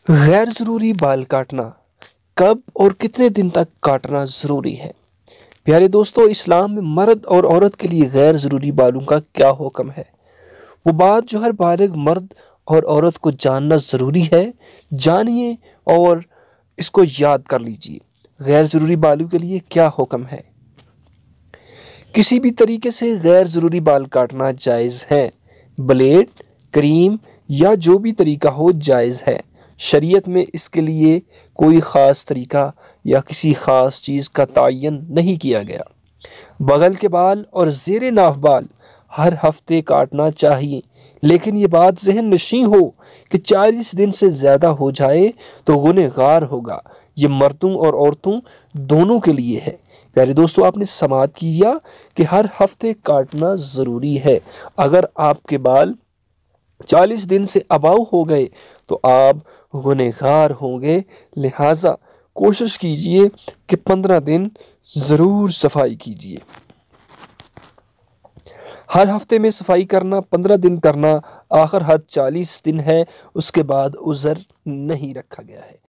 غیر ضروری بال کاٹنا کب اور کتنے دن تک کاٹنا ضروری ہے؟ پیارے دوستو، اسلام میں مرد اور عورت کے لیے غیر ضروری بالوں کا کیا حکم ہے؟ وہ بات جو ہر بالغ مرد اور عورت کو جاننا ضروری ہے، جانیے اور اس کو یاد کر لیجئے۔ غیر ضروری بالوں کے لیے کیا حکم ہے؟ کسی بھی طریقے سے غیر ضروری بال کاٹنا جائز ہے۔ بلیڈ، کریم یا جو بھی طریقہ ہو جائز ہے۔ شریعت میں اس کے لیے کوئی خاص طریقہ یا کسی خاص چیز کا تعین نہیں کیا گیا۔ بغل کے بال اور زیر ناف بال ہر ہفتے کاٹنا چاہیے، لیکن یہ بات ذہن نشین ہو کہ 40 دن سے زیادہ ہو جائے تو گنہگار ہوگا۔ یہ مردوں اور عورتوں دونوں کے لیے ہے۔ پیارے دوستو، آپ نے سماعت کیا کہ ہر ہفتے کاٹنا ضروری ہے۔ اگر آپ کے بال 40 دن سے اباؤ ہو گئے تو آپ گنہگار ہوں گے، لہٰذا کوشش کیجئے کہ 15 دن ضرور صفائی کیجئے۔ ہر ہفتے میں صفائی کرنا، 15 دن کرنا، آخر حد 40 دن ہے، اس کے بعد عذر نہیں رکھا گیا ہے۔